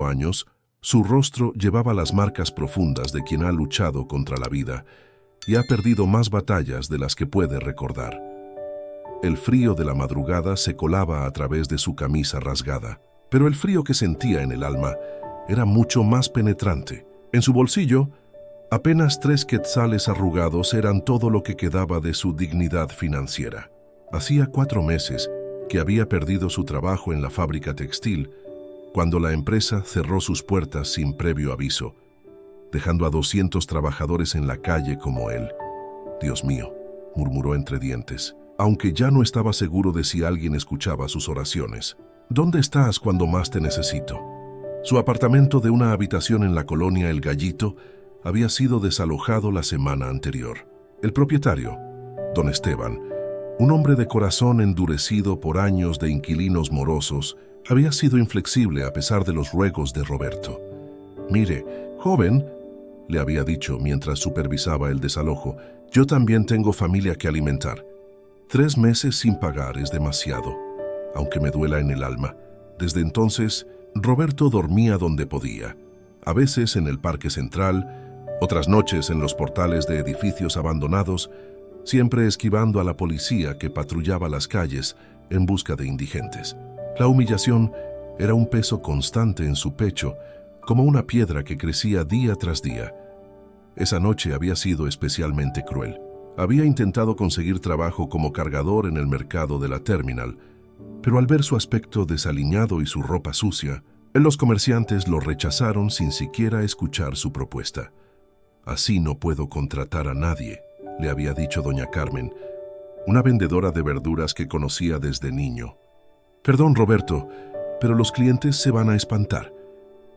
años, su rostro llevaba las marcas profundas de quien ha luchado contra la vida y ha perdido más batallas de las que puede recordar. El frío de la madrugada se colaba a través de su camisa rasgada, pero el frío que sentía en el alma era mucho más penetrante. En su bolsillo, apenas 3 quetzales arrugados eran todo lo que quedaba de su dignidad financiera. Hacía 4 meses que había perdido su trabajo en la fábrica textil, cuando la empresa cerró sus puertas sin previo aviso, dejando a 200 trabajadores en la calle como él. «Dios mío», murmuró entre dientes, aunque ya no estaba seguro de si alguien escuchaba sus oraciones. «¿Dónde estás cuando más te necesito?». Su apartamento de una habitación en la colonia El Gallito había sido desalojado la semana anterior. El propietario, don Esteban, un hombre de corazón endurecido por años de inquilinos morosos, había sido inflexible a pesar de los ruegos de Roberto. «Mire, joven», le había dicho mientras supervisaba el desalojo, «yo también tengo familia que alimentar. 3 meses sin pagar es demasiado, aunque me duela en el alma». Desde entonces, Roberto dormía donde podía, a veces en el parque central, otras noches en los portales de edificios abandonados, siempre esquivando a la policía que patrullaba las calles en busca de indigentes. La humillación era un peso constante en su pecho, como una piedra que crecía día tras día. Esa noche había sido especialmente cruel. Había intentado conseguir trabajo como cargador en el mercado de la terminal, pero al ver su aspecto desaliñado y su ropa sucia, los comerciantes lo rechazaron sin siquiera escuchar su propuesta. «Así no puedo contratar a nadie», le había dicho doña Carmen, una vendedora de verduras que conocía desde niño. «Perdón, Roberto, pero los clientes se van a espantar».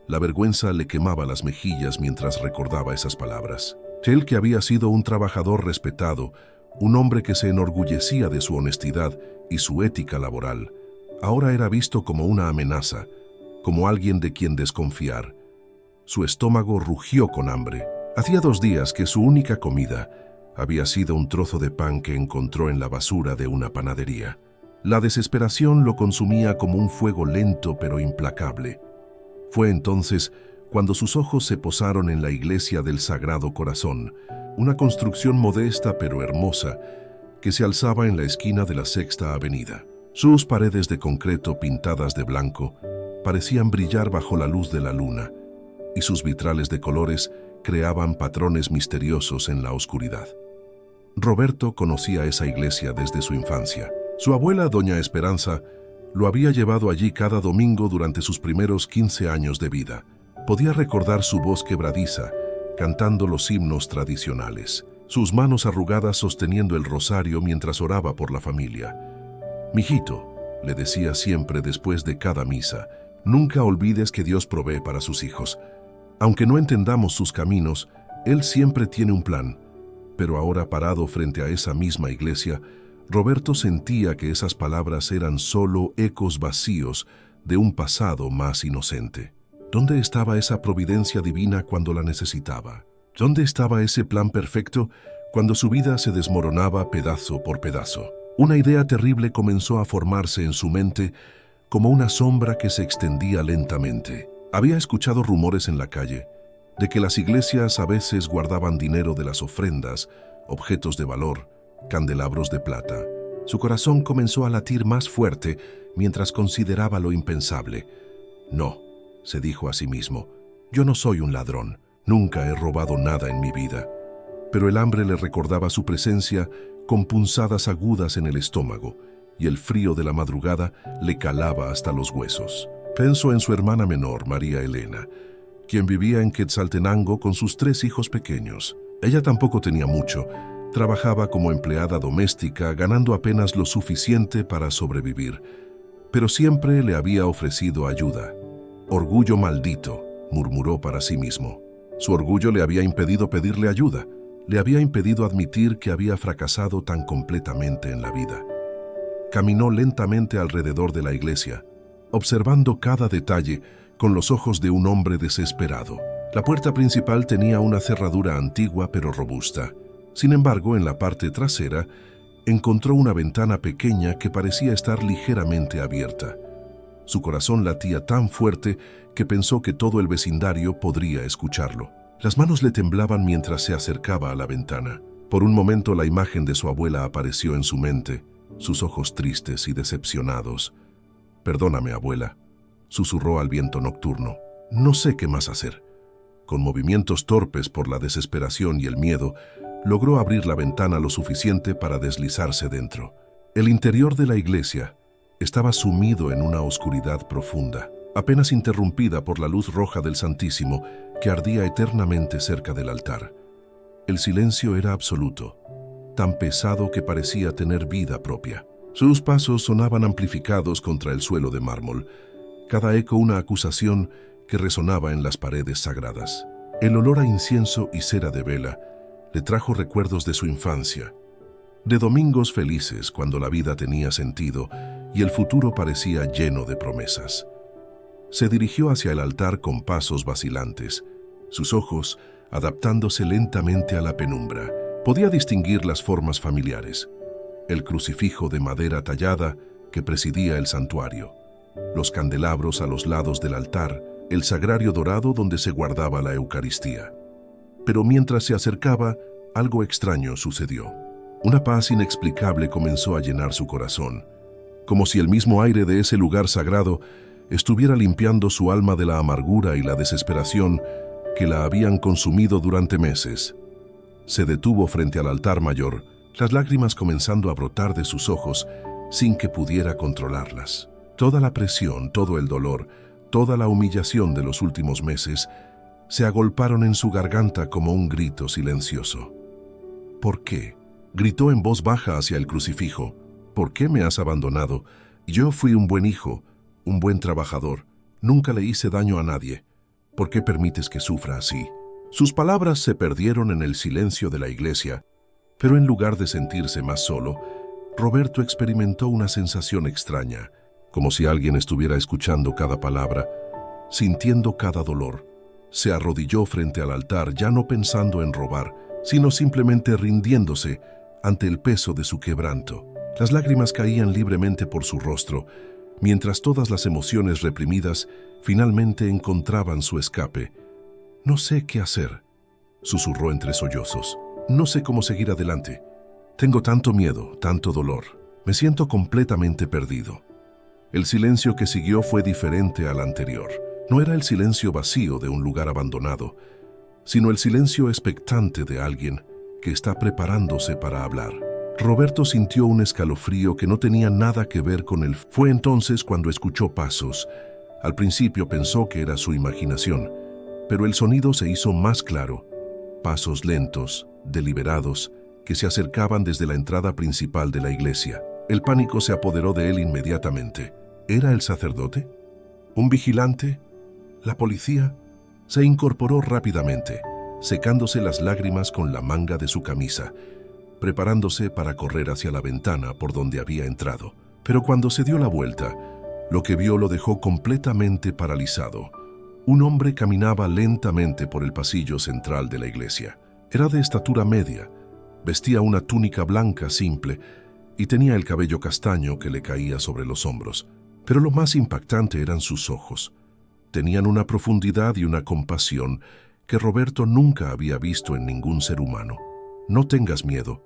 La vergüenza le quemaba las mejillas mientras recordaba esas palabras. Él, que había sido un trabajador respetado, un hombre que se enorgullecía de su honestidad y su ética laboral, ahora era visto como una amenaza, como alguien de quien desconfiar. Su estómago rugió con hambre. Hacía 2 días que su única comida había sido un trozo de pan que encontró en la basura de una panadería. La desesperación lo consumía como un fuego lento pero implacable. Fue entonces cuando sus ojos se posaron en la iglesia del Sagrado Corazón, una construcción modesta pero hermosa que se alzaba en la esquina de la Sexta Avenida. Sus paredes de concreto pintadas de blanco parecían brillar bajo la luz de la luna, y sus vitrales de colores creaban patrones misteriosos en la oscuridad. Roberto conocía esa iglesia desde su infancia. Su abuela, doña Esperanza, lo había llevado allí cada domingo durante sus primeros 15 años de vida. Podía recordar su voz quebradiza, cantando los himnos tradicionales, sus manos arrugadas sosteniendo el rosario mientras oraba por la familia. «Mijito», le decía siempre después de cada misa, «nunca olvides que Dios provee para sus hijos. Aunque no entendamos sus caminos, Él siempre tiene un plan». Pero ahora, parado frente a esa misma iglesia, Roberto sentía que esas palabras eran solo ecos vacíos de un pasado más inocente. ¿Dónde estaba esa providencia divina cuando la necesitaba? ¿Dónde estaba ese plan perfecto cuando su vida se desmoronaba pedazo por pedazo? Una idea terrible comenzó a formarse en su mente como una sombra que se extendía lentamente. Había escuchado rumores en la calle de que las iglesias a veces guardaban dinero de las ofrendas, objetos de valor, candelabros de plata. Su corazón comenzó a latir más fuerte mientras consideraba lo impensable. «No», se dijo a sí mismo, «yo no soy un ladrón, nunca he robado nada en mi vida». Pero el hambre le recordaba su presencia con punzadas agudas en el estómago, y el frío de la madrugada le calaba hasta los huesos. Pensó en su hermana menor, María Elena, quien vivía en Quetzaltenango con sus 3 hijos pequeños. Ella tampoco tenía mucho. Trabajaba como empleada doméstica, ganando apenas lo suficiente para sobrevivir, pero siempre le había ofrecido ayuda. «Orgullo maldito», murmuró para sí mismo. Su orgullo le había impedido pedirle ayuda, le había impedido admitir que había fracasado tan completamente en la vida. Caminó lentamente alrededor de la iglesia, observando cada detalle con los ojos de un hombre desesperado. La puerta principal tenía una cerradura antigua pero robusta. Sin embargo, en la parte trasera, encontró una ventana pequeña que parecía estar ligeramente abierta. Su corazón latía tan fuerte que pensó que todo el vecindario podría escucharlo. Las manos le temblaban mientras se acercaba a la ventana. Por un momento la imagen de su abuela apareció en su mente, sus ojos tristes y decepcionados. «Perdóname, abuela», susurró al viento nocturno. «No sé qué más hacer». Con movimientos torpes por la desesperación y el miedo, logró abrir la ventana lo suficiente para deslizarse dentro. El interior de la iglesia estaba sumido en una oscuridad profunda, apenas interrumpida por la luz roja del Santísimo que ardía eternamente cerca del altar. El silencio era absoluto, tan pesado que parecía tener vida propia. Sus pasos sonaban amplificados contra el suelo de mármol, cada eco una acusación que resonaba en las paredes sagradas. El olor a incienso y cera de vela le trajo recuerdos de su infancia, de domingos felices cuando la vida tenía sentido y el futuro parecía lleno de promesas. Se dirigió hacia el altar con pasos vacilantes, sus ojos adaptándose lentamente a la penumbra. Podía distinguir las formas familiares: el crucifijo de madera tallada que presidía el santuario, los candelabros a los lados del altar, el sagrario dorado donde se guardaba la Eucaristía. Pero mientras se acercaba, algo extraño sucedió. Una paz inexplicable comenzó a llenar su corazón, como si el mismo aire de ese lugar sagrado estuviera limpiando su alma de la amargura y la desesperación que la habían consumido durante meses. Se detuvo frente al altar mayor, las lágrimas comenzando a brotar de sus ojos sin que pudiera controlarlas. Toda la presión, todo el dolor, toda la humillación de los últimos meses se agolparon en su garganta como un grito silencioso. «¿Por qué?», gritó en voz baja hacia el crucifijo. «¿Por qué me has abandonado? Yo fui un buen hijo, un buen trabajador. Nunca le hice daño a nadie. ¿Por qué permites que sufra así?». Sus palabras se perdieron en el silencio de la iglesia, pero en lugar de sentirse más solo, Roberto experimentó una sensación extraña, como si alguien estuviera escuchando cada palabra, sintiendo cada dolor. Se arrodilló frente al altar, ya no pensando en robar, sino simplemente rindiéndose ante el peso de su quebranto. Las lágrimas caían libremente por su rostro, mientras todas las emociones reprimidas finalmente encontraban su escape. «No sé qué hacer», susurró entre sollozos. «No sé cómo seguir adelante. Tengo tanto miedo, tanto dolor. Me siento completamente perdido». El silencio que siguió fue diferente al anterior. No era el silencio vacío de un lugar abandonado, sino el silencio expectante de alguien que está preparándose para hablar. Roberto sintió un escalofrío que no tenía nada que ver con él. Fue entonces cuando escuchó pasos. Al principio pensó que era su imaginación, pero el sonido se hizo más claro. Pasos lentos, deliberados, que se acercaban desde la entrada principal de la iglesia. El pánico se apoderó de él inmediatamente. ¿Era el sacerdote? ¿Un vigilante? ¿La policía? Se incorporó rápidamente, secándose las lágrimas con la manga de su camisa, preparándose para correr hacia la ventana por donde había entrado. Pero cuando se dio la vuelta, lo que vio lo dejó completamente paralizado. Un hombre caminaba lentamente por el pasillo central de la iglesia. Era de estatura media, vestía una túnica blanca simple y tenía el cabello castaño que le caía sobre los hombros. Pero lo más impactante eran sus ojos. Tenían una profundidad y una compasión que Roberto nunca había visto en ningún ser humano. «No tengas miedo»,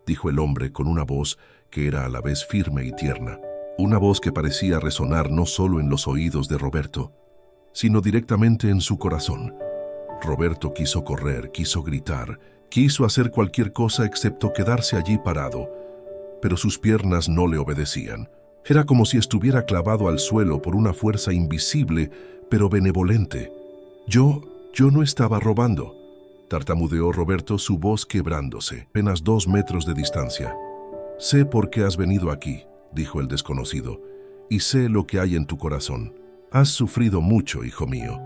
dijo el hombre con una voz que era a la vez firme y tierna. Una voz que parecía resonar no solo en los oídos de Roberto, sino directamente en su corazón. Roberto quiso correr, quiso gritar, quiso hacer cualquier cosa excepto quedarse allí parado, pero sus piernas no le obedecían. Era como si estuviera clavado al suelo por una fuerza invisible, pero benevolente. Yo no estaba robando», tartamudeó Roberto, su voz quebrándose, apenas 2 metros de distancia. «Sé por qué has venido aquí», dijo el desconocido, «y sé lo que hay en tu corazón. Has sufrido mucho, hijo mío».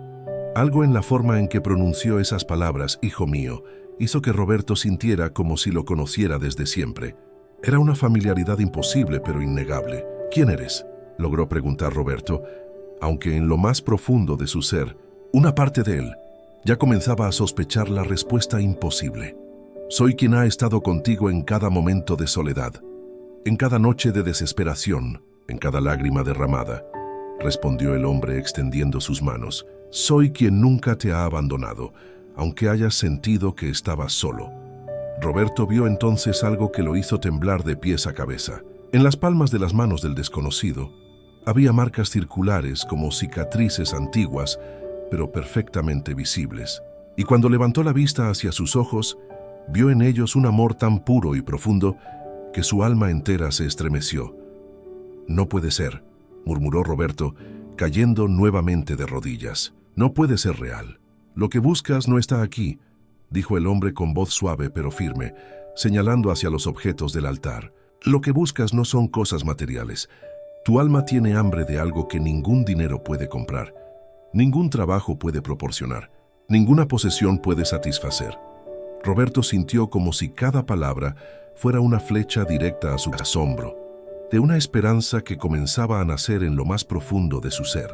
Algo en la forma en que pronunció esas palabras, «hijo mío», hizo que Roberto sintiera como si lo conociera desde siempre. Era una familiaridad imposible pero innegable. «¿Quién eres?», logró preguntar Roberto, aunque en lo más profundo de su ser, una parte de él ya comenzaba a sospechar la respuesta imposible. «Soy quien ha estado contigo en cada momento de soledad, en cada noche de desesperación, en cada lágrima derramada. respondió el hombre extendiendo sus manos. Soy quien nunca te ha abandonado, aunque hayas sentido que estabas solo. Roberto vio entonces algo que lo hizo temblar de pies a cabeza. En las palmas de las manos del desconocido había marcas circulares como cicatrices antiguas, pero perfectamente visibles. Y cuando levantó la vista hacia sus ojos, vio en ellos un amor tan puro y profundo que su alma entera se estremeció. «No puede ser», murmuró Roberto, cayendo nuevamente de rodillas. «No puede ser real. Lo que buscas no está aquí», dijo el hombre con voz suave pero firme, señalando hacia los objetos del altar. «Lo que buscas no son cosas materiales. Tu alma tiene hambre de algo que ningún dinero puede comprar, ningún trabajo puede proporcionar, ninguna posesión puede satisfacer». Roberto sintió como si cada palabra fuera una flecha directa a su asombro, de una esperanza que comenzaba a nacer en lo más profundo de su ser.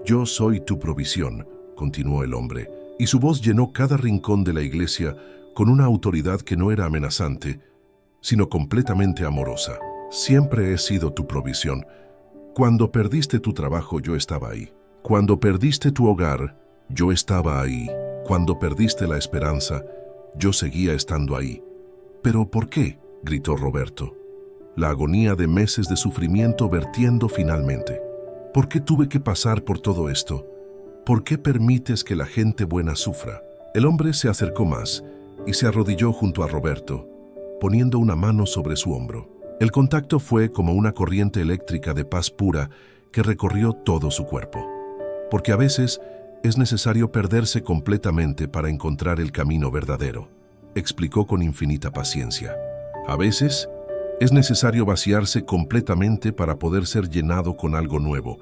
«Yo soy tu provisión», continuó el hombre, y su voz llenó cada rincón de la iglesia con una autoridad que no era amenazante, sino completamente amorosa. «Siempre he sido tu provisión. Cuando perdiste tu trabajo, yo estaba ahí. Cuando perdiste tu hogar, yo estaba ahí. Cuando perdiste la esperanza, yo seguía estando ahí». «¿Pero por qué?», gritó Roberto. La agonía de meses de sufrimiento vertiendo finalmente. «¿Por qué tuve que pasar por todo esto? ¿Por qué permites que la gente buena sufra?». El hombre se acercó más y se arrodilló junto a Roberto, poniendo una mano sobre su hombro. El contacto fue como una corriente eléctrica de paz pura que recorrió todo su cuerpo. Porque a veces es necesario perderse completamente para encontrar el camino verdadero, explicó con infinita paciencia. A veces es necesario vaciarse completamente para poder ser llenado con algo nuevo.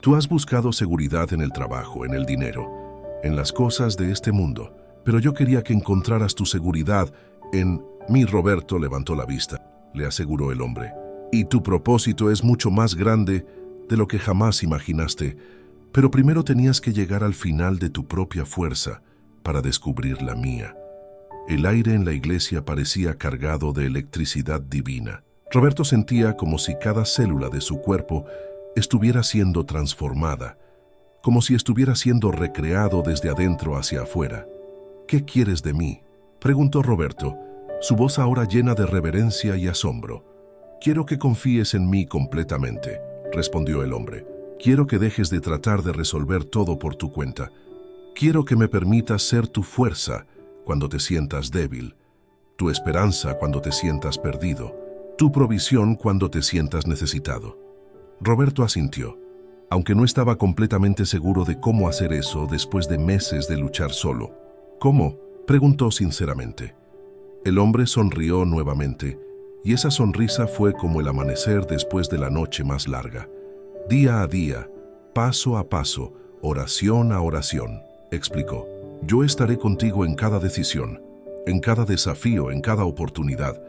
Tú has buscado seguridad en el trabajo, en el dinero, en las cosas de este mundo, pero yo quería que encontraras tu seguridad en mí. Roberto levantó la vista, le aseguró el hombre. «Y tu propósito es mucho más grande de lo que jamás imaginaste, pero primero tenías que llegar al final de tu propia fuerza para descubrir la mía». El aire en la iglesia parecía cargado de electricidad divina. Roberto sentía como si cada célula de su cuerpo estuviera siendo transformada, como si estuviera siendo recreado desde adentro hacia afuera. «¿Qué quieres de mí?», preguntó Roberto, su voz ahora llena de reverencia y asombro. «Quiero que confíes en mí completamente», respondió el hombre. «Quiero que dejes de tratar de resolver todo por tu cuenta. Quiero que me permitas ser tu fuerza cuando te sientas débil, tu esperanza cuando te sientas perdido, tu provisión cuando te sientas necesitado». Roberto asintió, aunque no estaba completamente seguro de cómo hacer eso después de meses de luchar solo. «¿Cómo?», preguntó sinceramente. El hombre sonrió nuevamente, y esa sonrisa fue como el amanecer después de la noche más larga. «Día a día, paso a paso, oración a oración», explicó. «Yo estaré contigo en cada decisión, en cada desafío, en cada oportunidad.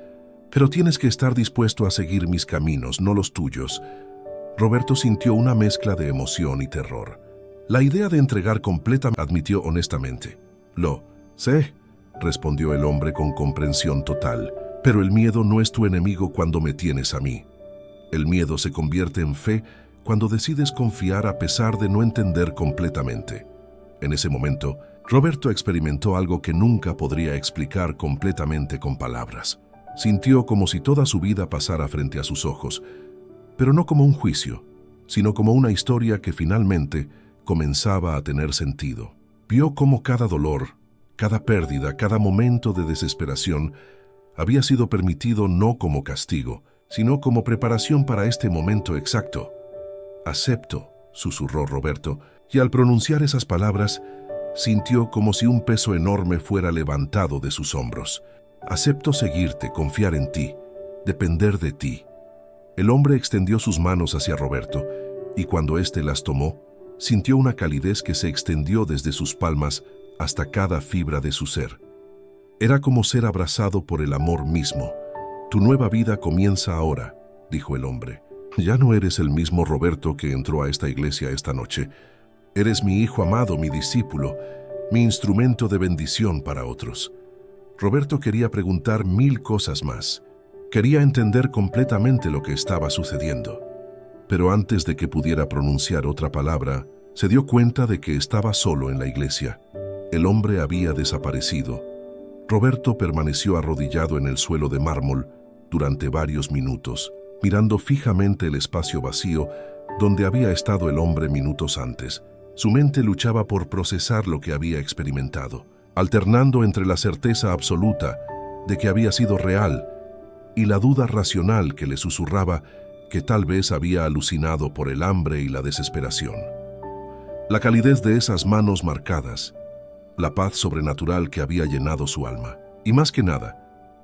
Pero tienes que estar dispuesto a seguir mis caminos, no los tuyos». Roberto sintió una mezcla de emoción y terror. La idea de entregar completamente, admitió honestamente. «Lo sé», respondió el hombre con comprensión total, «pero el miedo no es tu enemigo cuando me tienes a mí. El miedo se convierte en fe cuando decides confiar a pesar de no entender completamente». En ese momento, Roberto experimentó algo que nunca podría explicar completamente con palabras. Sintió como si toda su vida pasara frente a sus ojos, pero no como un juicio, sino como una historia que finalmente comenzaba a tener sentido. Vio cómo cada dolor, cada pérdida, cada momento de desesperación había sido permitido no como castigo, sino como preparación para este momento exacto. «Acepto», susurró Roberto, y al pronunciar esas palabras, sintió como si un peso enorme fuera levantado de sus hombros. «Acepto seguirte, confiar en ti, depender de ti». El hombre extendió sus manos hacia Roberto, y cuando éste las tomó, sintió una calidez que se extendió desde sus palmas hasta cada fibra de su ser. Era como ser abrazado por el amor mismo. «Tu nueva vida comienza ahora», dijo el hombre. «Ya no eres el mismo Roberto que entró a esta iglesia esta noche. Eres mi hijo amado, mi discípulo, mi instrumento de bendición para otros». Roberto quería preguntar 1000 cosas más. Quería entender completamente lo que estaba sucediendo. Pero antes de que pudiera pronunciar otra palabra, se dio cuenta de que estaba solo en la iglesia. El hombre había desaparecido. Roberto permaneció arrodillado en el suelo de mármol durante varios minutos, mirando fijamente el espacio vacío donde había estado el hombre minutos antes. Su mente luchaba por procesar lo que había experimentado, alternando entre la certeza absoluta de que había sido real y la duda racional que le susurraba que tal vez había alucinado por el hambre y la desesperación. La calidez de esas manos marcadas, la paz sobrenatural que había llenado su alma, y más que nada,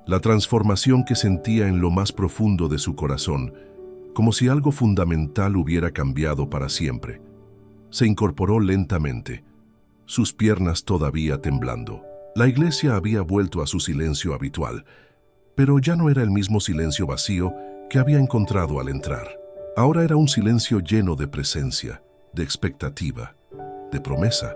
la transformación que sentía en lo más profundo de su corazón, como si algo fundamental hubiera cambiado para siempre. Se incorporó lentamente, sus piernas todavía temblando. La iglesia había vuelto a su silencio habitual, pero ya no era el mismo silencio vacío que había encontrado al entrar. Ahora era un silencio lleno de presencia, de expectativa, de promesa.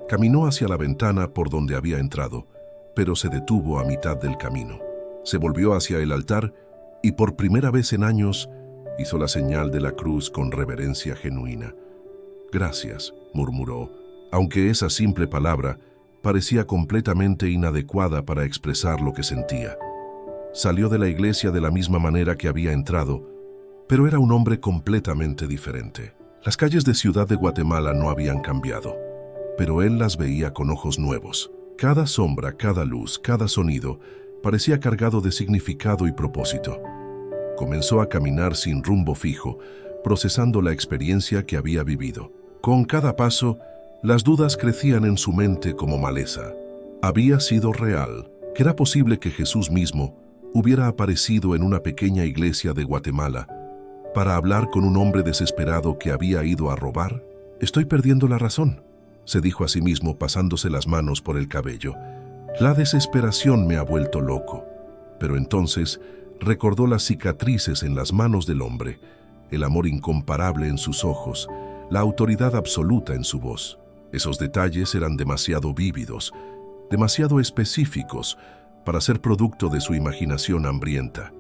Caminó hacia la ventana por donde había entrado, pero se detuvo a mitad del camino. Se volvió hacia el altar y por primera vez en años hizo la señal de la cruz con reverencia genuina. «Gracias», murmuró, aunque esa simple palabra parecía completamente inadecuada para expresar lo que sentía. Salió de la iglesia de la misma manera que había entrado, pero era un hombre completamente diferente. Las calles de Ciudad de Guatemala no habían cambiado, pero él las veía con ojos nuevos. Cada sombra, cada luz, cada sonido parecía cargado de significado y propósito. Comenzó a caminar sin rumbo fijo, procesando la experiencia que había vivido. Con cada paso, las dudas crecían en su mente como maleza. Había sido real. ¿Que era posible que Jesús mismo hubiera aparecido en una pequeña iglesia de Guatemala para hablar con un hombre desesperado que había ido a robar? «Estoy perdiendo la razón», se dijo a sí mismo pasándose las manos por el cabello. «La desesperación me ha vuelto loco». Pero entonces recordó las cicatrices en las manos del hombre, el amor incomparable en sus ojos, la autoridad absoluta en su voz. Esos detalles eran demasiado vívidos, demasiado específicos para ser producto de su imaginación hambrienta.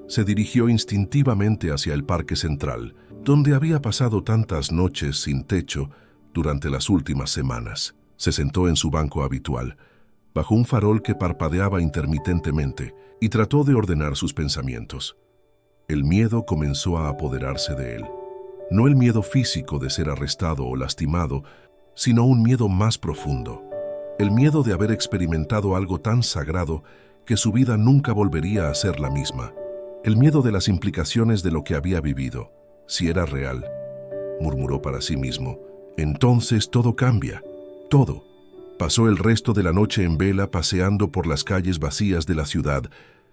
Se dirigió instintivamente hacia el parque central, donde había pasado tantas noches sin techo durante las últimas semanas. Se sentó en su banco habitual, bajo un farol que parpadeaba intermitentemente, y trató de ordenar sus pensamientos. El miedo comenzó a apoderarse de él. No el miedo físico de ser arrestado o lastimado, sino un miedo más profundo. El miedo de haber experimentado algo tan sagrado que su vida nunca volvería a ser la misma. El miedo de las implicaciones de lo que había vivido. Si era real, murmuró para sí mismo, entonces todo cambia, todo. Pasó el resto de la noche en vela paseando por las calles vacías de la ciudad,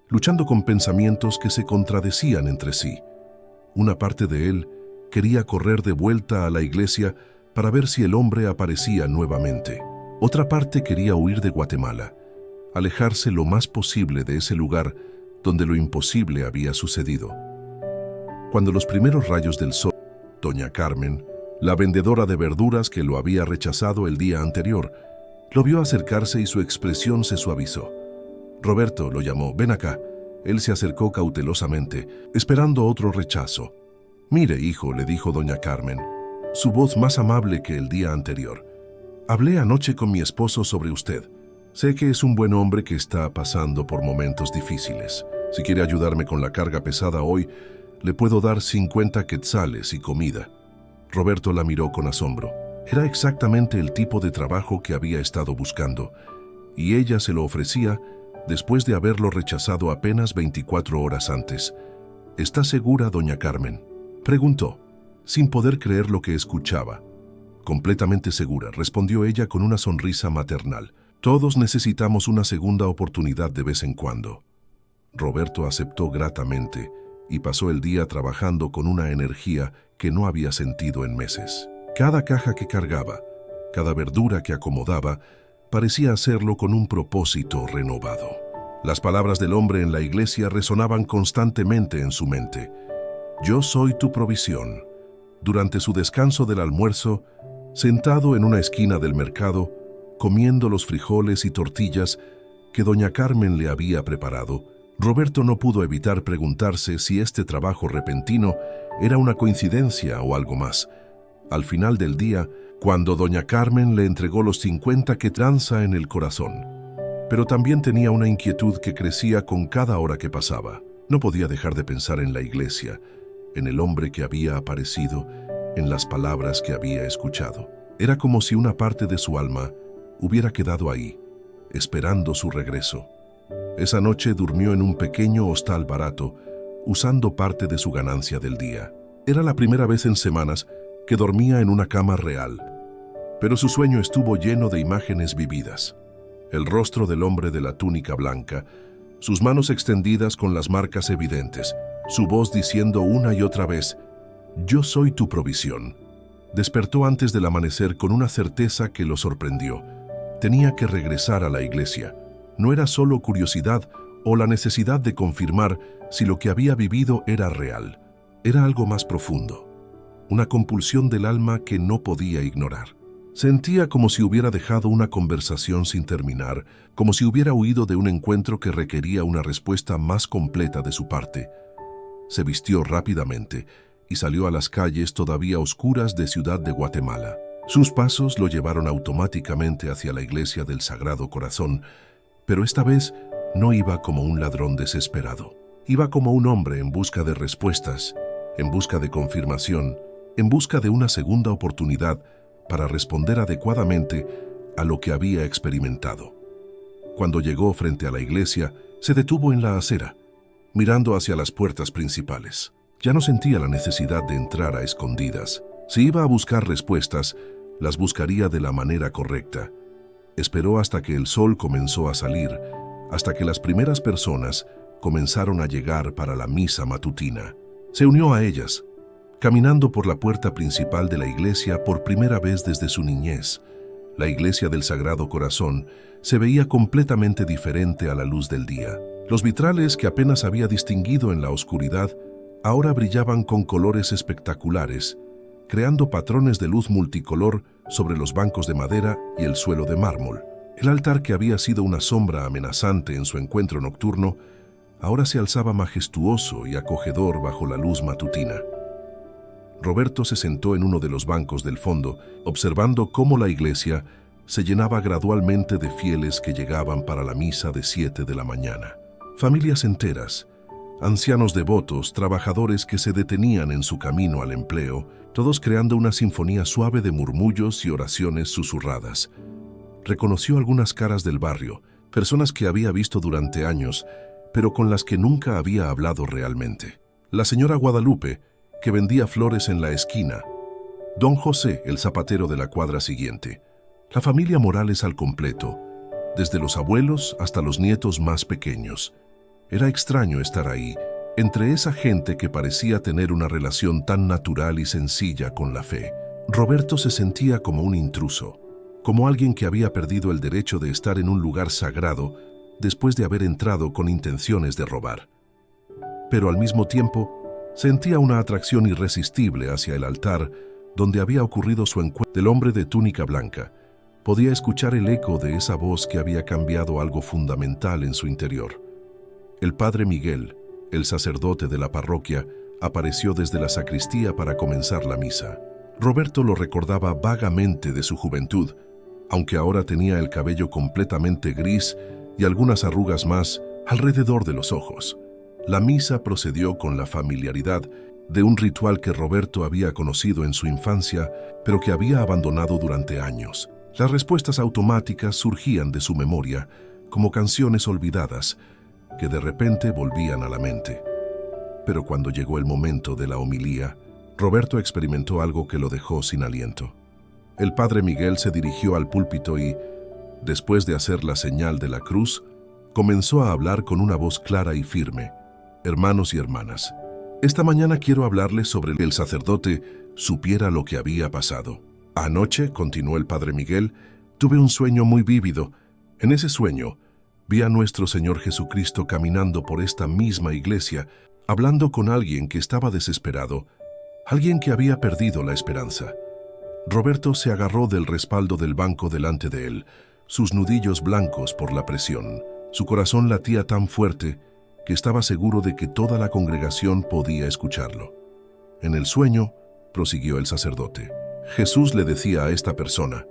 luchando con pensamientos que se contradecían entre sí. Una parte de él quería correr de vuelta a la iglesia para ver si el hombre aparecía nuevamente. Otra parte quería huir de Guatemala, alejarse lo más posible de ese lugar donde lo imposible había sucedido. Cuando los primeros rayos del sol, doña Carmen, la vendedora de verduras que lo había rechazado el día anterior, lo vio acercarse y su expresión se suavizó. Roberto, lo llamó, ven acá. Él se acercó cautelosamente, esperando otro rechazo. Mire, hijo, le dijo doña Carmen, su voz más amable que el día anterior. Hablé anoche con mi esposo sobre usted. Sé que es un buen hombre que está pasando por momentos difíciles. Si quiere ayudarme con la carga pesada hoy, le puedo dar 50 quetzales y comida. Roberto la miró con asombro. Era exactamente el tipo de trabajo que había estado buscando, y ella se lo ofrecía después de haberlo rechazado apenas 24 horas antes. ¿Está segura, doña Carmen?, preguntó, sin poder creer lo que escuchaba. Completamente segura, respondió ella con una sonrisa maternal. Todos necesitamos una segunda oportunidad de vez en cuando. Roberto aceptó gratamente y pasó el día trabajando con una energía que no había sentido en meses. Cada caja que cargaba, cada verdura que acomodaba, parecía hacerlo con un propósito renovado. Las palabras del hombre en la iglesia resonaban constantemente en su mente. Yo soy tu provisión. Durante su descanso del almuerzo, sentado en una esquina del mercado, comiendo los frijoles y tortillas que doña Carmen le había preparado, Roberto no pudo evitar preguntarse si este trabajo repentino era una coincidencia o algo más. Al final del día, cuando doña Carmen le entregó los 50 que tranza en el corazón. Pero también tenía una inquietud que crecía con cada hora que pasaba. No podía dejar de pensar en la iglesia, en el hombre que había aparecido, en las palabras que había escuchado. Era como si una parte de su alma hubiera quedado ahí, esperando su regreso. Esa noche durmió en un pequeño hostal barato, usando parte de su ganancia del día. Era la primera vez en semanas que dormía en una cama real, pero su sueño estuvo lleno de imágenes vividas. El rostro del hombre de la túnica blanca, sus manos extendidas con las marcas evidentes, su voz diciendo una y otra vez, «Yo soy tu provisión». Despertó antes del amanecer con una certeza que lo sorprendió. Tenía que regresar a la iglesia. No era solo curiosidad o la necesidad de confirmar si lo que había vivido era real. Era algo más profundo. Una compulsión del alma que no podía ignorar. Sentía como si hubiera dejado una conversación sin terminar, como si hubiera huido de un encuentro que requería una respuesta más completa de su parte. Se vistió rápidamente y salió a las calles todavía oscuras de Ciudad de Guatemala. Sus pasos lo llevaron automáticamente hacia la iglesia del Sagrado Corazón, pero esta vez no iba como un ladrón desesperado. Iba como un hombre en busca de respuestas, en busca de confirmación, en busca de una segunda oportunidad para responder adecuadamente a lo que había experimentado. Cuando llegó frente a la iglesia, se detuvo en la acera, mirando hacia las puertas principales. Ya no sentía la necesidad de entrar a escondidas. Si iba a buscar respuestas, las buscaría de la manera correcta. Esperó hasta que el sol comenzó a salir, hasta que las primeras personas comenzaron a llegar para la misa matutina. Se unió a ellas, caminando por la puerta principal de la iglesia por primera vez desde su niñez. La iglesia del Sagrado Corazón se veía completamente diferente a la luz del día. Los vitrales que apenas había distinguido en la oscuridad ahora brillaban con colores espectaculares, creando patrones de luz multicolor sobre los bancos de madera y el suelo de mármol. El altar, que había sido una sombra amenazante en su encuentro nocturno, ahora se alzaba majestuoso y acogedor bajo la luz matutina. Roberto se sentó en uno de los bancos del fondo, observando cómo la iglesia se llenaba gradualmente de fieles que llegaban para la misa de 7 de la mañana. Familias enteras, ancianos devotos, trabajadores que se detenían en su camino al empleo, todos creando una sinfonía suave de murmullos y oraciones susurradas. Reconoció algunas caras del barrio, personas que había visto durante años, pero con las que nunca había hablado realmente. La señora Guadalupe, que vendía flores en la esquina, don José, el zapatero de la cuadra siguiente, la familia Morales al completo, desde los abuelos hasta los nietos más pequeños. Era extraño estar ahí, entre esa gente que parecía tener una relación tan natural y sencilla con la fe. Roberto se sentía como un intruso, como alguien que había perdido el derecho de estar en un lugar sagrado después de haber entrado con intenciones de robar. Pero al mismo tiempo, sentía una atracción irresistible hacia el altar donde había ocurrido su encuentro. Del hombre de túnica blanca podía escuchar el eco de esa voz que había cambiado algo fundamental en su interior. El padre Miguel, el sacerdote de la parroquia, apareció desde la sacristía para comenzar la misa. Roberto lo recordaba vagamente de su juventud, aunque ahora tenía el cabello completamente gris y algunas arrugas más alrededor de los ojos. La misa procedió con la familiaridad de un ritual que Roberto había conocido en su infancia, pero que había abandonado durante años. Las respuestas automáticas surgían de su memoria, como canciones olvidadas, que de repente volvían a la mente. Pero cuando llegó el momento de la homilía, Roberto experimentó algo que lo dejó sin aliento. El padre Miguel se dirigió al púlpito y, después de hacer la señal de la cruz, comenzó a hablar con una voz clara y firme. Hermanos y hermanas, esta mañana quiero hablarles sobre el sacerdote supiera lo que había pasado. Anoche, continuó el padre Miguel, tuve un sueño muy vívido. En ese sueño, vi a nuestro Señor Jesucristo caminando por esta misma iglesia, hablando con alguien que estaba desesperado, alguien que había perdido la esperanza. Roberto se agarró del respaldo del banco delante de él, sus nudillos blancos por la presión. Su corazón latía tan fuerte que estaba seguro de que toda la congregación podía escucharlo. En el sueño, prosiguió el sacerdote, Jesús le decía a esta persona,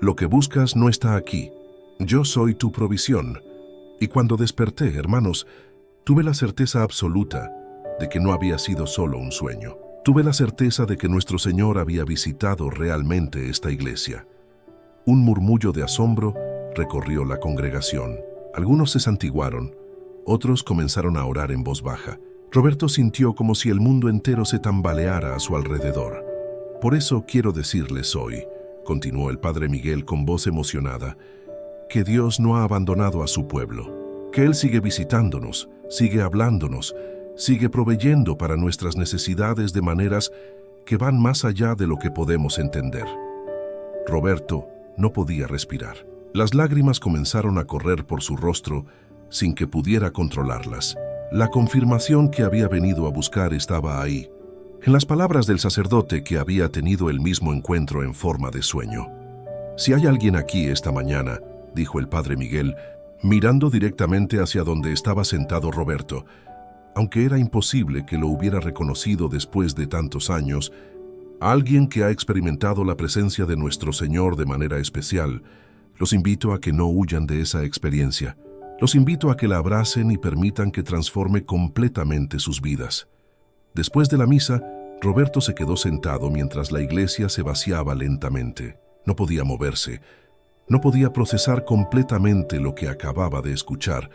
lo que buscas no está aquí, yo soy tu provisión. Y cuando desperté, hermanos, tuve la certeza absoluta de que no había sido solo un sueño. Tuve la certeza de que nuestro Señor había visitado realmente esta iglesia. Un murmullo de asombro recorrió la congregación. Algunos se santiguaron, otros comenzaron a orar en voz baja. Roberto sintió como si el mundo entero se tambaleara a su alrededor. Por eso quiero decirles hoy, continuó el padre Miguel con voz emocionada, que Dios no ha abandonado a su pueblo, que Él sigue visitándonos, sigue hablándonos, sigue proveyendo para nuestras necesidades de maneras que van más allá de lo que podemos entender. Roberto no podía respirar. Las lágrimas comenzaron a correr por su rostro sin que pudiera controlarlas. La confirmación que había venido a buscar estaba ahí, en las palabras del sacerdote que había tenido el mismo encuentro en forma de sueño. Si hay alguien aquí esta mañana, dijo el padre Miguel, mirando directamente hacia donde estaba sentado Roberto, aunque era imposible que lo hubiera reconocido después de tantos años, alguien que ha experimentado la presencia de nuestro Señor de manera especial, los invito a que no huyan de esa experiencia. Los invito a que la abracen y permitan que transforme completamente sus vidas. Después de la misa, Roberto se quedó sentado mientras la iglesia se vaciaba lentamente. No podía moverse. No podía procesar completamente lo que acababa de escuchar.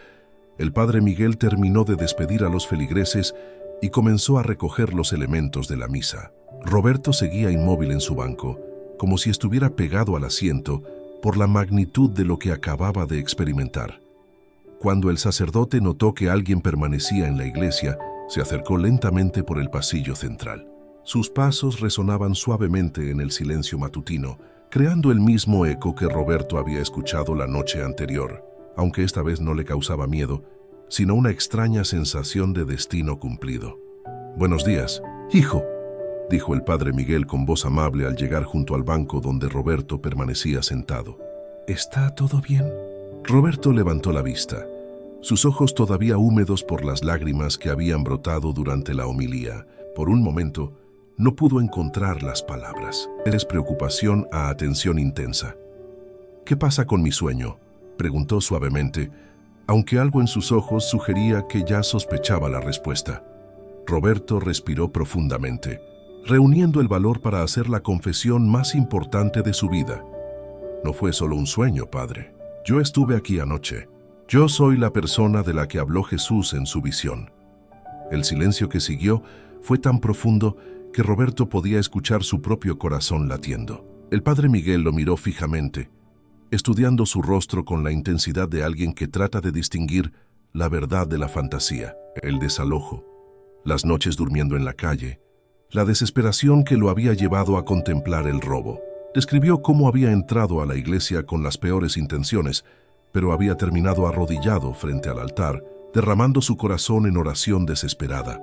El padre Miguel terminó de despedir a los feligreses y comenzó a recoger los elementos de la misa. Roberto seguía inmóvil en su banco, como si estuviera pegado al asiento por la magnitud de lo que acababa de experimentar. Cuando el sacerdote notó que alguien permanecía en la iglesia, se acercó lentamente por el pasillo central. Sus pasos resonaban suavemente en el silencio matutino, creando el mismo eco que Roberto había escuchado la noche anterior, aunque esta vez no le causaba miedo, sino una extraña sensación de destino cumplido. «Buenos días, hijo», dijo el padre Miguel con voz amable al llegar junto al banco donde Roberto permanecía sentado. «¿Está todo bien?». Roberto levantó la vista, sus ojos todavía húmedos por las lágrimas que habían brotado durante la homilía. Por un momento, no pudo encontrar las palabras. «Es preocupación a atención intensa». «¿Qué pasa con mi sueño?», preguntó suavemente, aunque algo en sus ojos sugería que ya sospechaba la respuesta. Roberto respiró profundamente, reuniendo el valor para hacer la confesión más importante de su vida. «No fue solo un sueño, padre. Yo estuve aquí anoche. Yo soy la persona de la que habló Jesús en su visión». El silencio que siguió fue tan profundo que Roberto podía escuchar su propio corazón latiendo. El padre Miguel lo miró fijamente, estudiando su rostro con la intensidad de alguien que trata de distinguir la verdad de la fantasía, el desalojo, las noches durmiendo en la calle, la desesperación que lo había llevado a contemplar el robo. Describió cómo había entrado a la iglesia con las peores intenciones, pero había terminado arrodillado frente al altar, derramando su corazón en oración desesperada.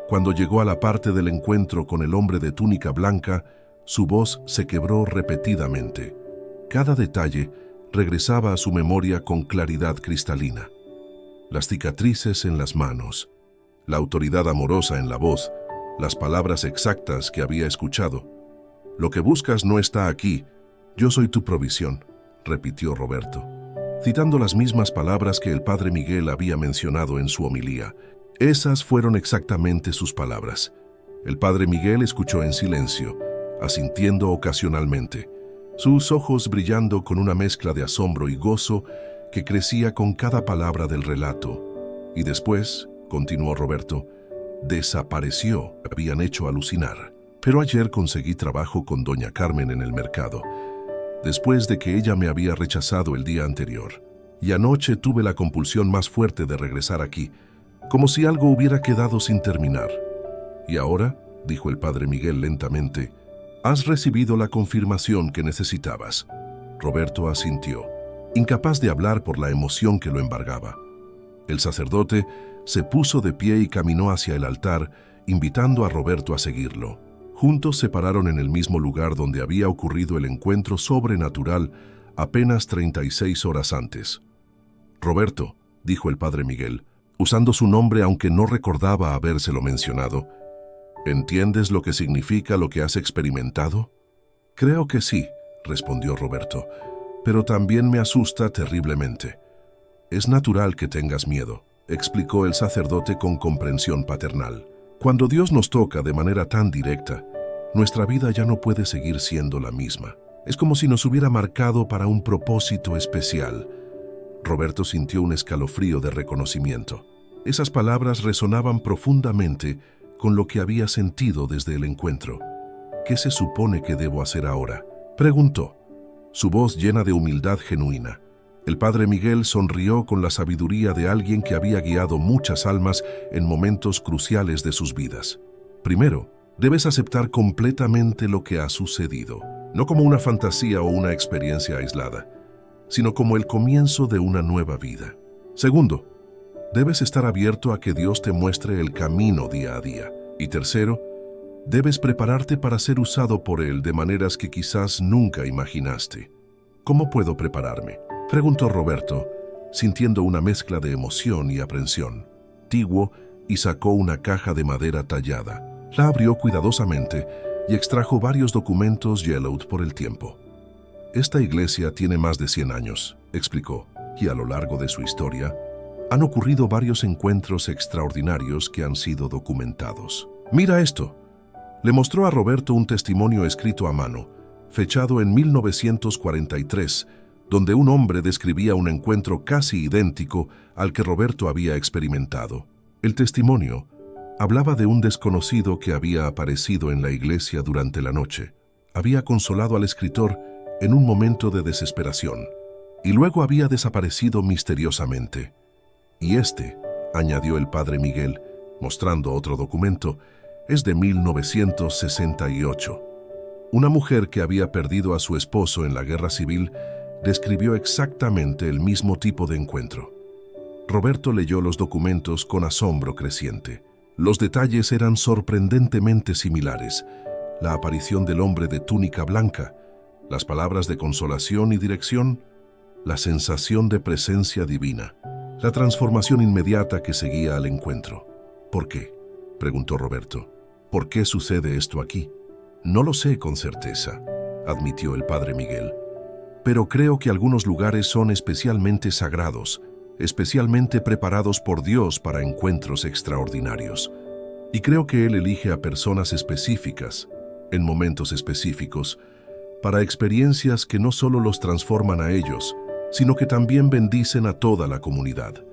Cuando llegó a la parte del encuentro con el hombre de túnica blanca, su voz se quebró repetidamente. Cada detalle regresaba a su memoria con claridad cristalina. Las cicatrices en las manos, la autoridad amorosa en la voz, las palabras exactas que había escuchado. «Lo que buscas no está aquí, yo soy tu provisión», repitió Roberto, citando las mismas palabras que el padre Miguel había mencionado en su homilía. Esas fueron exactamente sus palabras. El padre Miguel escuchó en silencio, asintiendo ocasionalmente, sus ojos brillando con una mezcla de asombro y gozo que crecía con cada palabra del relato. Y después, continuó Roberto, desapareció, habían hecho alucinar. Pero ayer conseguí trabajo con doña Carmen en el mercado, después de que ella me había rechazado el día anterior. Y anoche tuve la compulsión más fuerte de regresar aquí, como si algo hubiera quedado sin terminar. Y ahora, dijo el padre Miguel lentamente, has recibido la confirmación que necesitabas. Roberto asintió, incapaz de hablar por la emoción que lo embargaba. El sacerdote se puso de pie y caminó hacia el altar, invitando a Roberto a seguirlo. Juntos se pararon en el mismo lugar donde había ocurrido el encuentro sobrenatural apenas 36 horas antes. Roberto, dijo el padre Miguel, usando su nombre aunque no recordaba habérselo mencionado. ¿Entiendes lo que significa lo que has experimentado? Creo que sí, respondió Roberto, pero también me asusta terriblemente. Es natural que tengas miedo, explicó el sacerdote con comprensión paternal. Cuando Dios nos toca de manera tan directa, nuestra vida ya no puede seguir siendo la misma. Es como si nos hubiera marcado para un propósito especial. Roberto sintió un escalofrío de reconocimiento. Esas palabras resonaban profundamente con lo que había sentido desde el encuentro. ¿Qué se supone que debo hacer ahora?, preguntó, su voz llena de humildad genuina. El padre Miguel sonrió con la sabiduría de alguien que había guiado muchas almas en momentos cruciales de sus vidas. Primero, debes aceptar completamente lo que ha sucedido, no como una fantasía o una experiencia aislada, sino como el comienzo de una nueva vida. Segundo, debes estar abierto a que Dios te muestre el camino día a día. Y tercero, debes prepararte para ser usado por Él de maneras que quizás nunca imaginaste. ¿Cómo puedo prepararme?, preguntó Roberto, sintiendo una mezcla de emoción y aprensión. Antiguo, y sacó una caja de madera tallada. La abrió cuidadosamente y extrajo varios documentos yellowed por el tiempo. Esta iglesia tiene más de 100 años, explicó, y a lo largo de su historia han ocurrido varios encuentros extraordinarios que han sido documentados. Mira esto. Le mostró a Roberto un testimonio escrito a mano, fechado en 1943, donde un hombre describía un encuentro casi idéntico al que Roberto había experimentado. El testimonio hablaba de un desconocido que había aparecido en la iglesia durante la noche. Había consolado al escritor en un momento de desesperación, y luego había desaparecido misteriosamente. Y añadió el padre Miguel, mostrando otro documento, es de 1968. Una mujer que había perdido a su esposo en la guerra civil describió exactamente el mismo tipo de encuentro. Roberto leyó los documentos con asombro creciente. Los detalles eran sorprendentemente similares. La aparición del hombre de túnica blanca, las palabras de consolación y dirección, la sensación de presencia divina, la transformación inmediata que seguía al encuentro. ¿Por qué?, preguntó Roberto. ¿Por qué sucede esto aquí? No lo sé con certeza, admitió el padre Miguel. Pero creo que algunos lugares son especialmente sagrados, especialmente preparados por Dios para encuentros extraordinarios. Y creo que Él elige a personas específicas, en momentos específicos, para experiencias que no solo los transforman a ellos, sino que también bendicen a toda la comunidad.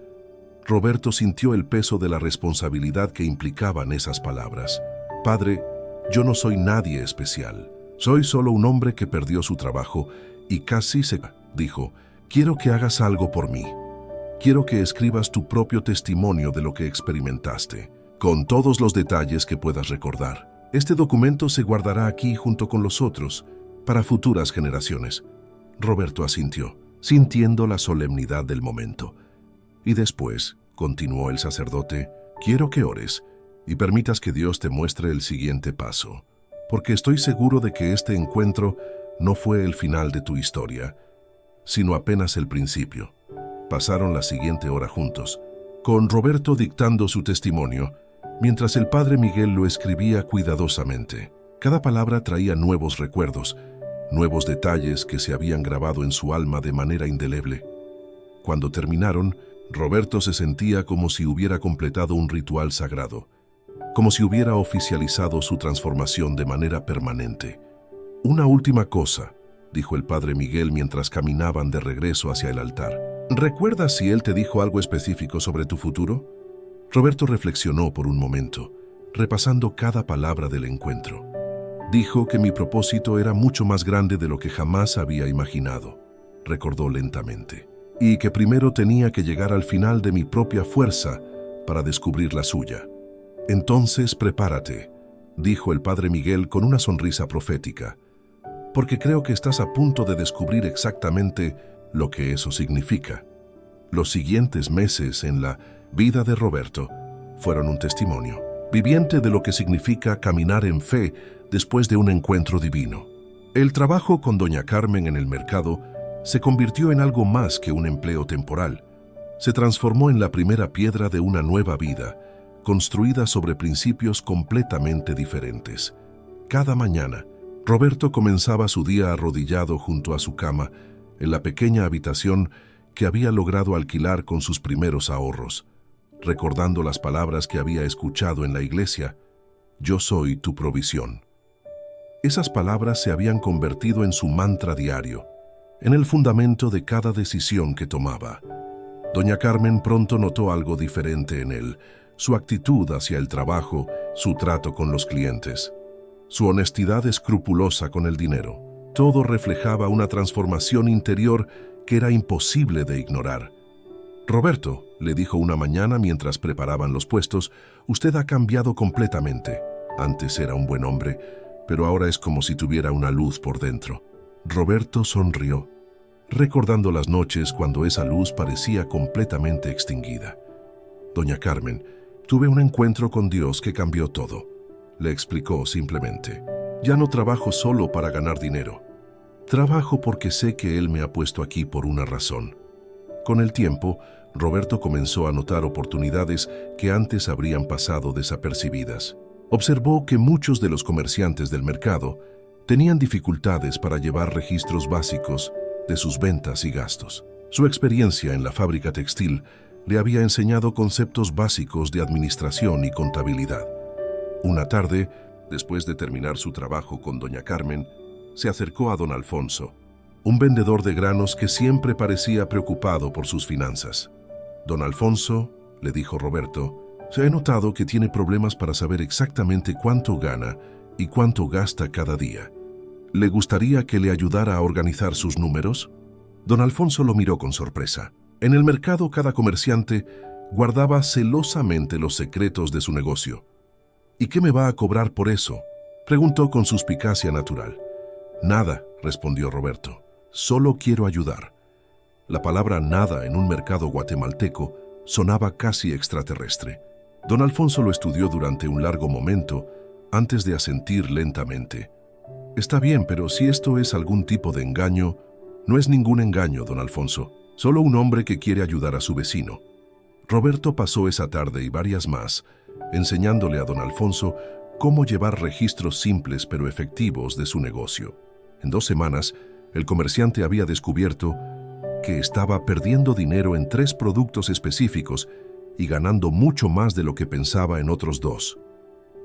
Roberto sintió el peso de la responsabilidad que implicaban esas palabras. Padre, yo no soy nadie especial. Soy solo un hombre que perdió su trabajo y casi se dijo, quiero que hagas algo por mí. Quiero que escribas tu propio testimonio de lo que experimentaste, con todos los detalles que puedas recordar. Este documento se guardará aquí junto con los otros, para futuras generaciones. Roberto asintió, sintiendo la solemnidad del momento. Y después, continuó el sacerdote, quiero que ores y permitas que Dios te muestre el siguiente paso, porque estoy seguro de que este encuentro no fue el final de tu historia, sino apenas el principio. Pasaron la siguiente hora juntos, con Roberto dictando su testimonio, mientras el padre Miguel lo escribía cuidadosamente. Cada palabra traía nuevos recuerdos, nuevos detalles que se habían grabado en su alma de manera indeleble. Cuando terminaron, Roberto se sentía como si hubiera completado un ritual sagrado, como si hubiera oficializado su transformación de manera permanente. Una última cosa, dijo el padre Miguel mientras caminaban de regreso hacia el altar. ¿Recuerdas si él te dijo algo específico sobre tu futuro? Roberto reflexionó por un momento, repasando cada palabra del encuentro. Dijo que mi propósito era mucho más grande de lo que jamás había imaginado, recordó lentamente, y que primero tenía que llegar al final de mi propia fuerza para descubrir la suya. Entonces prepárate, dijo el padre Miguel con una sonrisa profética, porque creo que estás a punto de descubrir exactamente lo que eso significa. Los siguientes meses en la vida de Roberto fueron un testimonio viviente de lo que significa caminar en fe después de un encuentro divino. El trabajo con doña Carmen en el mercado se convirtió en algo más que un empleo temporal. se transformó en la primera piedra de una nueva vida, construida sobre principios completamente diferentes. Cada mañana, Roberto comenzaba su día arrodillado junto a su cama, en la pequeña habitación que había logrado alquilar con sus primeros ahorros, recordando las palabras que había escuchado en la iglesia: «Yo soy tu provisión». Esas palabras se habían convertido en su mantra diario, en el fundamento de cada decisión que tomaba. Doña Carmen pronto notó algo diferente en él: su actitud hacia el trabajo, su trato con los clientes, su honestidad escrupulosa con el dinero. Todo reflejaba una transformación interior que era imposible de ignorar. «Roberto», le dijo una mañana mientras preparaban los puestos, «usted ha cambiado completamente. Antes era un buen hombre, pero ahora es como si tuviera una luz por dentro». Roberto sonrió, recordando las noches cuando esa luz parecía completamente extinguida. «Doña Carmen, tuve un encuentro con Dios que cambió todo», le explicó simplemente. «Ya no trabajo solo para ganar dinero. Trabajo porque sé que Él me ha puesto aquí por una razón». Con el tiempo, Roberto comenzó a notar oportunidades que antes habrían pasado desapercibidas. Observó que muchos de los comerciantes del mercado tenían dificultades para llevar registros básicos de sus ventas y gastos. Su experiencia en la fábrica textil le había enseñado conceptos básicos de administración y contabilidad. Una tarde, después de terminar su trabajo con doña Carmen, se acercó a don Alfonso, un vendedor de granos que siempre parecía preocupado por sus finanzas. «Don Alfonso», le dijo Roberto, «se ha notado que tiene problemas para saber exactamente cuánto gana y cuánto gasta cada día. ¿Le gustaría que le ayudara a organizar sus números?» Don Alfonso lo miró con sorpresa. En el mercado, cada comerciante guardaba celosamente los secretos de su negocio. «¿Y qué me va a cobrar por eso?», preguntó con suspicacia natural. «Nada», respondió Roberto. «Solo quiero ayudar». La palabra nada en un mercado guatemalteco sonaba casi extraterrestre. Don Alfonso lo estudió durante un largo momento antes de asentir lentamente. «Está bien, pero si esto es algún tipo de engaño...». «No es ningún engaño, don Alfonso. Solo un hombre que quiere ayudar a su vecino». Roberto pasó esa tarde y varias más enseñándole a don Alfonso cómo llevar registros simples pero efectivos de su negocio. En 2 semanas, el comerciante había descubierto que estaba perdiendo dinero en 3 productos específicos y ganando mucho más de lo que pensaba en otros 2.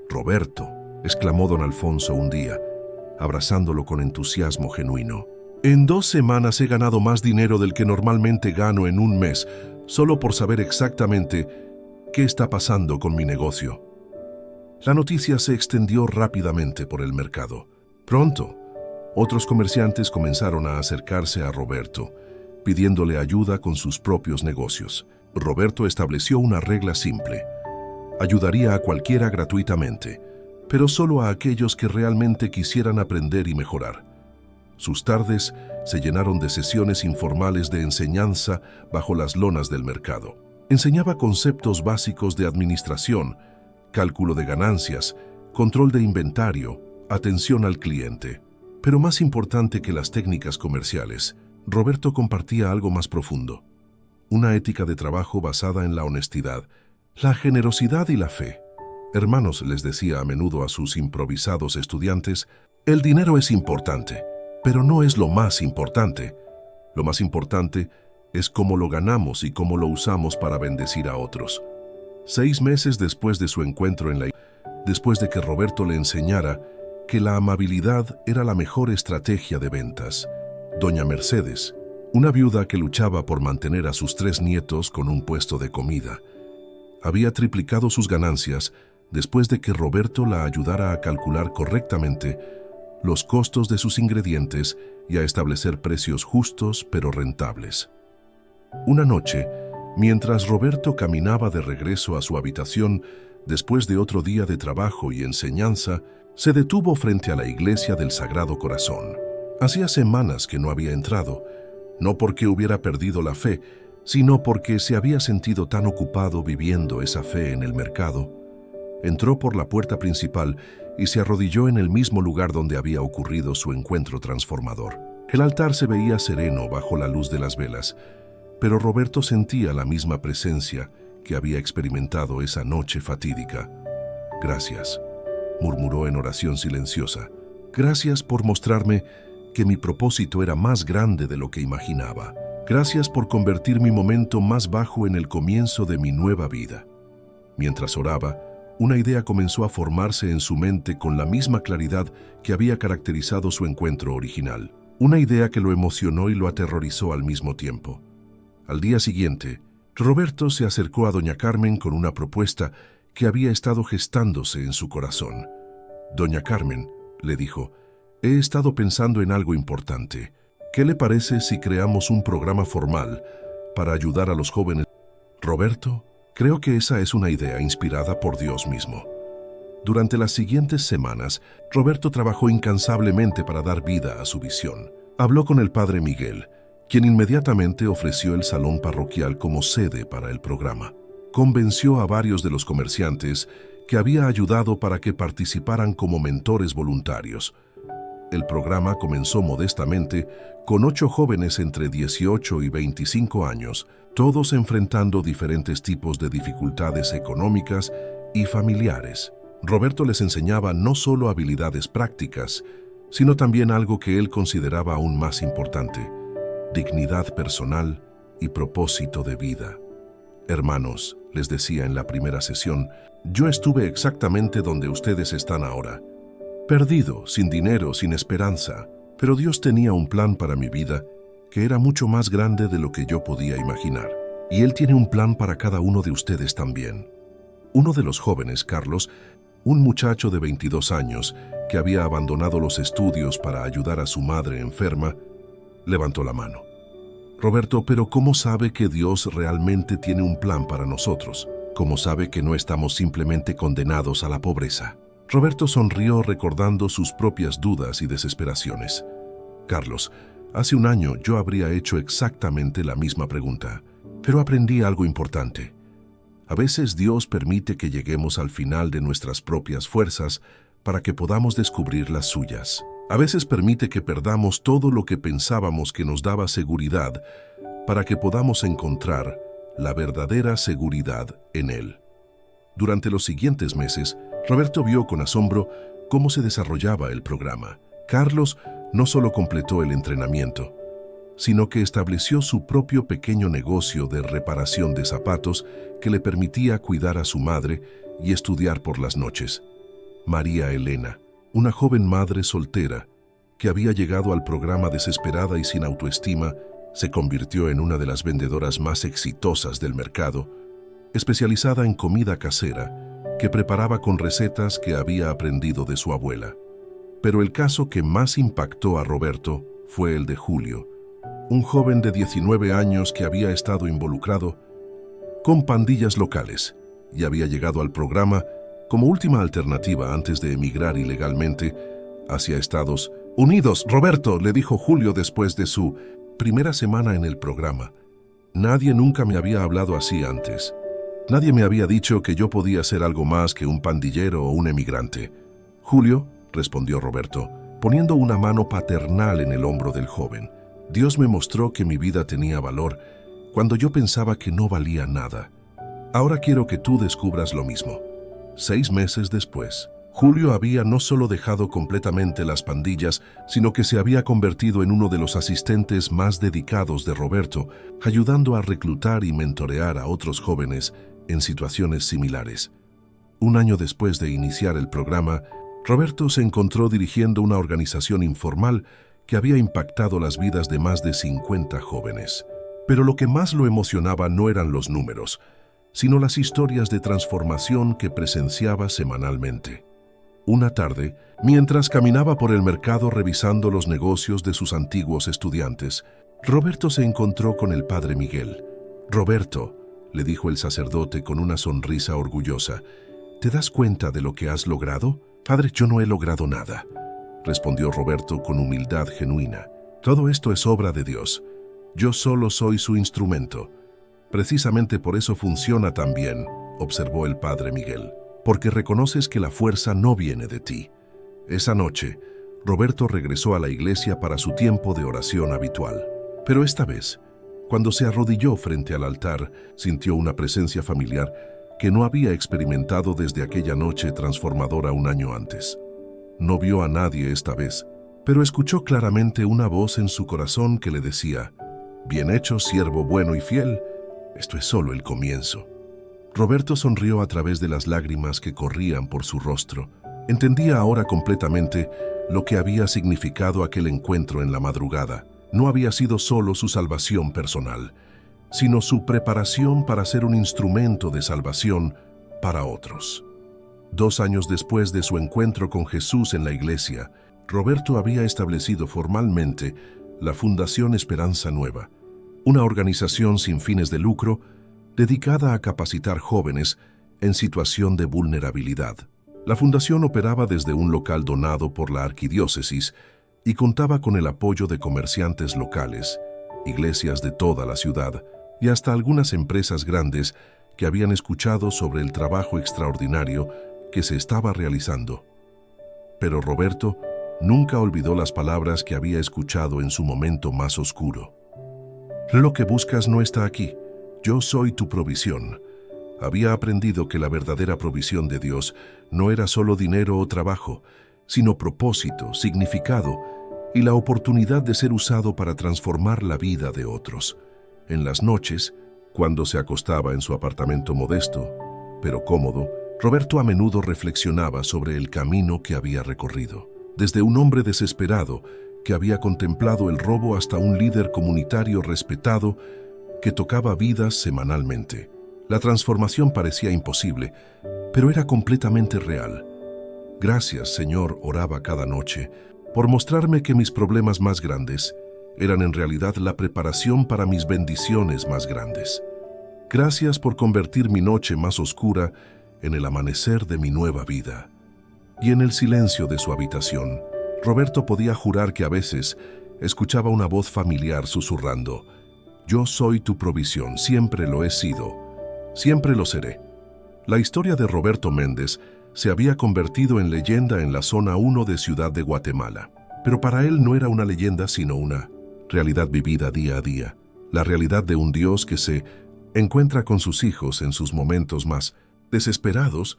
«Roberto», exclamó don Alfonso un día, abrazándolo con entusiasmo genuino, «en 2 semanas he ganado más dinero del que normalmente gano en un mes, solo por saber exactamente qué está pasando con mi negocio». La noticia se extendió rápidamente por el mercado. Pronto, otros comerciantes comenzaron a acercarse a Roberto, pidiéndole ayuda con sus propios negocios. Roberto estableció una regla simple: ayudaría a cualquiera gratuitamente, pero solo a aquellos que realmente quisieran aprender y mejorar. Sus tardes se llenaron de sesiones informales de enseñanza bajo las lonas del mercado. Enseñaba conceptos básicos de administración, cálculo de ganancias, control de inventario, atención al cliente. Pero más importante que las técnicas comerciales, Roberto compartía algo más profundo: una ética de trabajo basada en la honestidad, la generosidad y la fe. «Hermanos», les decía a menudo a sus improvisados estudiantes, «el dinero es importante, pero no es lo más importante. Lo más importante es cómo lo ganamos y cómo lo usamos para bendecir a otros». 6 meses después de su encuentro en la iglesia, después de que Roberto le enseñara que la amabilidad era la mejor estrategia de ventas, doña Mercedes, una viuda que luchaba por mantener a sus 3 nietos con un puesto de comida, había triplicado sus ganancias después de que Roberto la ayudara a calcular correctamente los costos de sus ingredientes y a establecer precios justos pero rentables. Una noche, mientras Roberto caminaba de regreso a su habitación después de otro día de trabajo y enseñanza, se detuvo frente a la iglesia del Sagrado Corazón. Hacía semanas que no había entrado, no porque hubiera perdido la fe, sino porque se había sentido tan ocupado viviendo esa fe en el mercado. Entró por la puerta principal y se arrodilló en el mismo lugar donde había ocurrido su encuentro transformador. El altar se veía sereno bajo la luz de las velas, pero Roberto sentía la misma presencia que había experimentado esa noche fatídica. «Gracias», murmuró en oración silenciosa. «Gracias por mostrarme que mi propósito era más grande de lo que imaginaba. Gracias por convertir mi momento más bajo en el comienzo de mi nueva vida». Mientras oraba, una idea comenzó a formarse en su mente con la misma claridad que había caracterizado su encuentro original. Una idea que lo emocionó y lo aterrorizó al mismo tiempo. Al día siguiente, Roberto se acercó a doña Carmen con una propuesta que había estado gestándose en su corazón. «Doña Carmen», le dijo, «he estado pensando en algo importante. ¿Qué le parece si creamos un programa formal para ayudar a los jóvenes?» «Roberto, creo que esa es una idea inspirada por Dios mismo». Durante las siguientes semanas, Roberto trabajó incansablemente para dar vida a su visión. Habló con el padre Miguel, quien inmediatamente ofreció el salón parroquial como sede para el programa. Convenció a varios de los comerciantes que había ayudado para que participaran como mentores voluntarios. El programa comenzó modestamente con 8 jóvenes entre 18 y 25 años, todos enfrentando diferentes tipos de dificultades económicas y familiares. Roberto les enseñaba no solo habilidades prácticas, sino también algo que él consideraba aún más importante: dignidad personal y propósito de vida. «Hermanos», les decía en la primera sesión, «yo estuve exactamente donde ustedes están ahora. Perdido, sin dinero, sin esperanza. Pero Dios tenía un plan para mi vida que era mucho más grande de lo que yo podía imaginar. Y Él tiene un plan para cada uno de ustedes también». Uno de los jóvenes, Carlos, un muchacho de 22 años que había abandonado los estudios para ayudar a su madre enferma, levantó la mano. «Roberto, pero ¿cómo sabe que Dios realmente tiene un plan para nosotros? ¿Cómo sabe que no estamos simplemente condenados a la pobreza?» Roberto sonrió recordando sus propias dudas y desesperaciones. «Carlos, hace un año yo habría hecho exactamente la misma pregunta, pero aprendí algo importante. A veces Dios permite que lleguemos al final de nuestras propias fuerzas para que podamos descubrir las suyas. A veces permite que perdamos todo lo que pensábamos que nos daba seguridad para que podamos encontrar la verdadera seguridad en Él». Durante los siguientes meses, Roberto vio con asombro cómo se desarrollaba el programa. Carlos no solo completó el entrenamiento, sino que estableció su propio pequeño negocio de reparación de zapatos que le permitía cuidar a su madre y estudiar por las noches. María Elena, una joven madre soltera que había llegado al programa desesperada y sin autoestima, se convirtió en una de las vendedoras más exitosas del mercado, especializada en comida casera que preparaba con recetas que había aprendido de su abuela. Pero el caso que más impactó a Roberto fue el de Julio, un joven de 19 años que había estado involucrado con pandillas locales y había llegado al programa como última alternativa antes de emigrar ilegalmente hacia Estados Unidos. «Roberto», le dijo Julio después de su primera semana en el programa, «nadie nunca me había hablado así antes. Nadie me había dicho que yo podía ser algo más que un pandillero o un emigrante». «Julio», respondió Roberto, poniendo una mano paternal en el hombro del joven, «Dios me mostró que mi vida tenía valor cuando yo pensaba que no valía nada. Ahora quiero que tú descubras lo mismo». 6 meses después, Julio había no solo dejado completamente las pandillas, sino que se había convertido en uno de los asistentes más dedicados de Roberto, ayudando a reclutar y mentorear a otros jóvenes en situaciones similares. Un año después de iniciar el programa, Roberto se encontró dirigiendo una organización informal que había impactado las vidas de más de 50 jóvenes. Pero lo que más lo emocionaba no eran los números, sino las historias de transformación que presenciaba semanalmente. Una tarde, mientras caminaba por el mercado revisando los negocios de sus antiguos estudiantes, Roberto se encontró con el padre Miguel. «Roberto», le dijo el sacerdote con una sonrisa orgullosa, «¿te das cuenta de lo que has logrado?» «Padre, yo no he logrado nada», respondió Roberto con humildad genuina. «Todo esto es obra de Dios. Yo solo soy su instrumento». «Precisamente por eso funciona tan bien», observó el padre Miguel, «porque reconoces que la fuerza no viene de ti». Esa noche, Roberto regresó a la iglesia para su tiempo de oración habitual. Pero esta vez, Cuando se arrodilló frente al altar, sintió una presencia familiar que no había experimentado desde aquella noche transformadora un año antes. No vio a nadie esta vez, pero escuchó claramente una voz en su corazón que le decía: «Bien hecho, siervo bueno y fiel, esto es solo el comienzo». Roberto sonrió a través de las lágrimas que corrían por su rostro. Entendía ahora completamente lo que había significado aquel encuentro en la madrugada. No había sido solo su salvación personal, sino su preparación para ser un instrumento de salvación para otros. 2 años después de su encuentro con Jesús en la iglesia, Roberto había establecido formalmente la Fundación Esperanza Nueva, una organización sin fines de lucro dedicada a capacitar jóvenes en situación de vulnerabilidad. La fundación operaba desde un local donado por la arquidiócesis y contaba con el apoyo de comerciantes locales, iglesias de toda la ciudad y hasta algunas empresas grandes que habían escuchado sobre el trabajo extraordinario que se estaba realizando. Pero Roberto nunca olvidó las palabras que había escuchado en su momento más oscuro. «Lo que buscas no está aquí. Yo soy tu provisión». Había aprendido que la verdadera provisión de Dios no era solo dinero o trabajo, sino propósito, significado y la oportunidad de ser usado para transformar la vida de otros. En las noches, cuando se acostaba en su apartamento modesto, pero cómodo, Roberto a menudo reflexionaba sobre el camino que había recorrido. Desde un hombre desesperado que había contemplado el robo hasta un líder comunitario respetado que tocaba vidas semanalmente. La transformación parecía imposible, pero era completamente real. «Gracias, Señor», oraba cada noche, «por mostrarme que mis problemas más grandes eran en realidad la preparación para mis bendiciones más grandes. Gracias por convertir mi noche más oscura en el amanecer de mi nueva vida». Y en el silencio de su habitación, Roberto podía jurar que a veces escuchaba una voz familiar susurrando: «Yo soy tu provisión, siempre lo he sido. Siempre lo seré». La historia de Roberto Méndez se había convertido en leyenda en la zona 1 de Ciudad de Guatemala. Pero para él no era una leyenda, sino una realidad vivida día a día. La realidad de un Dios que se encuentra con sus hijos en sus momentos más desesperados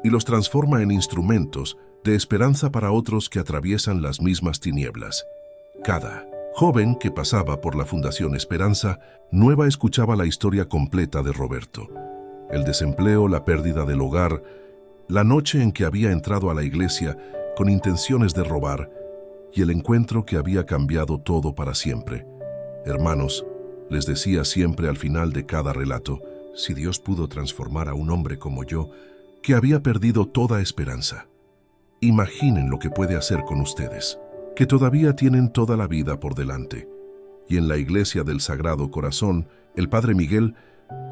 y los transforma en instrumentos de esperanza para otros que atraviesan las mismas tinieblas. Cada joven que pasaba por la Fundación Esperanza Nueva escuchaba la historia completa de Roberto. El desempleo, la pérdida del hogar, la noche en que había entrado a la iglesia con intenciones de robar y el encuentro que había cambiado todo para siempre. «Hermanos», les decía siempre al final de cada relato, «si Dios pudo transformar a un hombre como yo, que había perdido toda esperanza, imaginen lo que puede hacer con ustedes, que todavía tienen toda la vida por delante». Y en la iglesia del Sagrado Corazón, el padre Miguel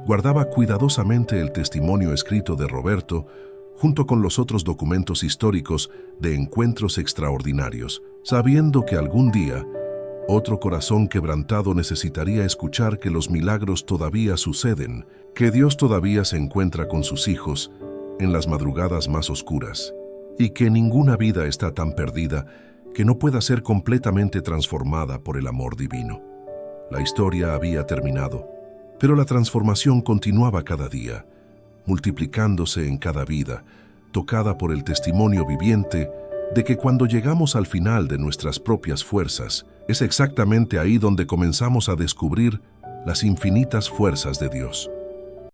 guardaba cuidadosamente el testimonio escrito de Roberto junto con los otros documentos históricos de encuentros extraordinarios, sabiendo que algún día otro corazón quebrantado necesitaría escuchar que los milagros todavía suceden, que Dios todavía se encuentra con sus hijos en las madrugadas más oscuras, y que ninguna vida está tan perdida que no pueda ser completamente transformada por el amor divino. La historia había terminado, pero la transformación continuaba cada día, multiplicándose en cada vida, tocada por el testimonio viviente de que cuando llegamos al final de nuestras propias fuerzas, es exactamente ahí donde comenzamos a descubrir las infinitas fuerzas de Dios.